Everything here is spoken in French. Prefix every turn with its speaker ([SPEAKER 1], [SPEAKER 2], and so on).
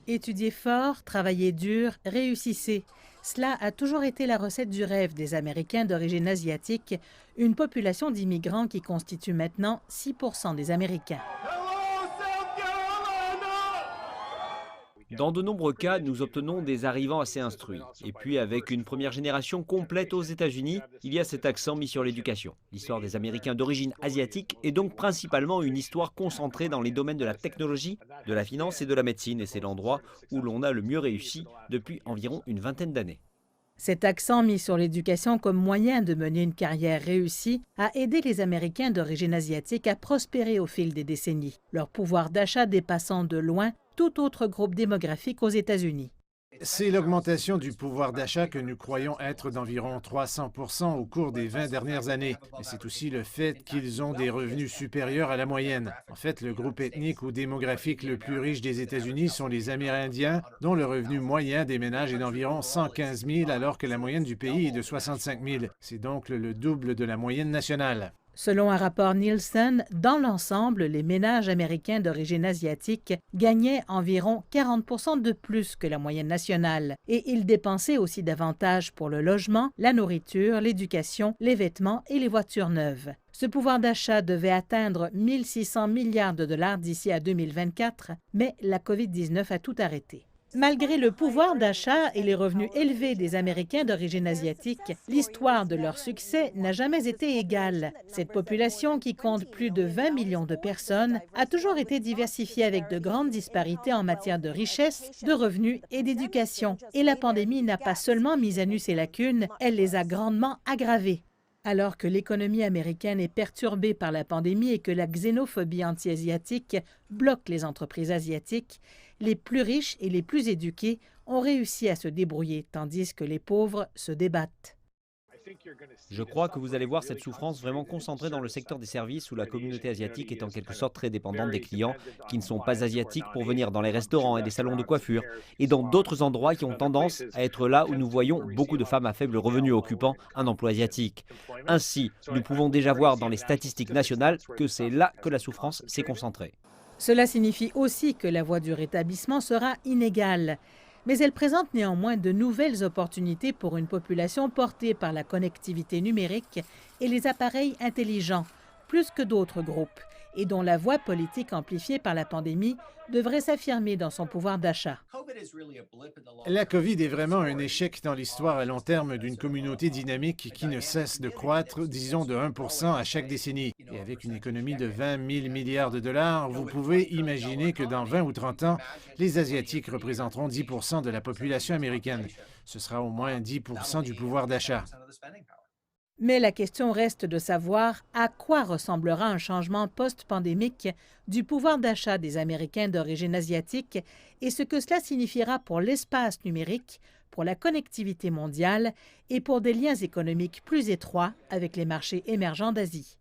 [SPEAKER 1] Étudiez fort, travaillez dur, réussissez. Cela a toujours été la recette du rêve des Américains d'origine asiatique, une population d'immigrants qui constitue maintenant 6% des Américains.
[SPEAKER 2] Dans de nombreux cas, nous obtenons des arrivants assez instruits. Et puis, avec une première génération complète aux États-Unis, il y a cet accent mis sur l'éducation. L'histoire des Américains d'origine asiatique est donc principalement une histoire concentrée dans les domaines de la technologie, de la finance et de la médecine. Et c'est l'endroit où l'on a le mieux réussi depuis environ une vingtaine d'années.
[SPEAKER 1] Cet accent mis sur l'éducation comme moyen de mener une carrière réussie a aidé les Américains d'origine asiatique à prospérer au fil des décennies, leur pouvoir d'achat dépassant de loin tout autre groupe démographique aux États-Unis.
[SPEAKER 3] C'est l'augmentation du pouvoir d'achat que nous croyons être d'environ 300% au cours des 20 dernières années. Mais c'est aussi le fait qu'ils ont des revenus supérieurs à la moyenne. En fait, le groupe ethnique ou démographique le plus riche des États-Unis sont les Amérindiens, dont le revenu moyen des ménages est d'environ 115 000 alors que la moyenne du pays est de 65 000. C'est donc le double de la moyenne nationale.
[SPEAKER 1] Selon un rapport Nielsen, dans l'ensemble, les ménages américains d'origine asiatique gagnaient environ 40% de plus que la moyenne nationale et ils dépensaient aussi davantage pour le logement, la nourriture, l'éducation, les vêtements et les voitures neuves. Ce pouvoir d'achat devait atteindre 1 600 milliards de dollars d'ici à 2024, mais la COVID-19 a tout arrêté. Malgré le pouvoir d'achat et les revenus élevés des Américains d'origine asiatique, l'histoire de leur succès n'a jamais été égale. Cette population, qui compte plus de 20 millions de personnes, a toujours été diversifiée avec de grandes disparités en matière de richesse, de revenus et d'éducation. Et la pandémie n'a pas seulement mis à nu ces lacunes, elle les a grandement aggravées. Alors que l'économie américaine est perturbée par la pandémie et que la xénophobie anti-asiatique bloque les entreprises asiatiques, les plus riches et les plus éduqués ont réussi à se débrouiller, tandis que les pauvres se débattent.
[SPEAKER 2] Je crois que vous allez voir cette souffrance vraiment concentrée dans le secteur des services où la communauté asiatique est en quelque sorte très dépendante des clients qui ne sont pas asiatiques pour venir dans les restaurants et les salons de coiffure et dans d'autres endroits qui ont tendance à être là où nous voyons beaucoup de femmes à faible revenu occupant un emploi asiatique. Ainsi, nous pouvons déjà voir dans les statistiques nationales que c'est là que la souffrance s'est concentrée.
[SPEAKER 1] Cela signifie aussi que la voie du rétablissement sera inégale. Mais elle présente néanmoins de nouvelles opportunités pour une population portée par la connectivité numérique et les appareils intelligents, plus que d'autres groupes, et dont la voix politique amplifiée par la pandémie devrait s'affirmer dans son pouvoir d'achat.
[SPEAKER 3] La COVID est vraiment un échec dans l'histoire à long terme d'une communauté dynamique qui ne cesse de croître, disons de 1% à chaque décennie. Et avec une économie de 20 000 milliards de dollars, vous pouvez imaginer que dans 20 ou 30 ans, les Asiatiques représenteront 10% de la population américaine. Ce sera au moins 10% du pouvoir d'achat.
[SPEAKER 1] Mais la question reste de savoir à quoi ressemblera un changement post-pandémique du pouvoir d'achat des Américains d'origine asiatique et ce que cela signifiera pour l'espace numérique, pour la connectivité mondiale et pour des liens économiques plus étroits avec les marchés émergents d'Asie.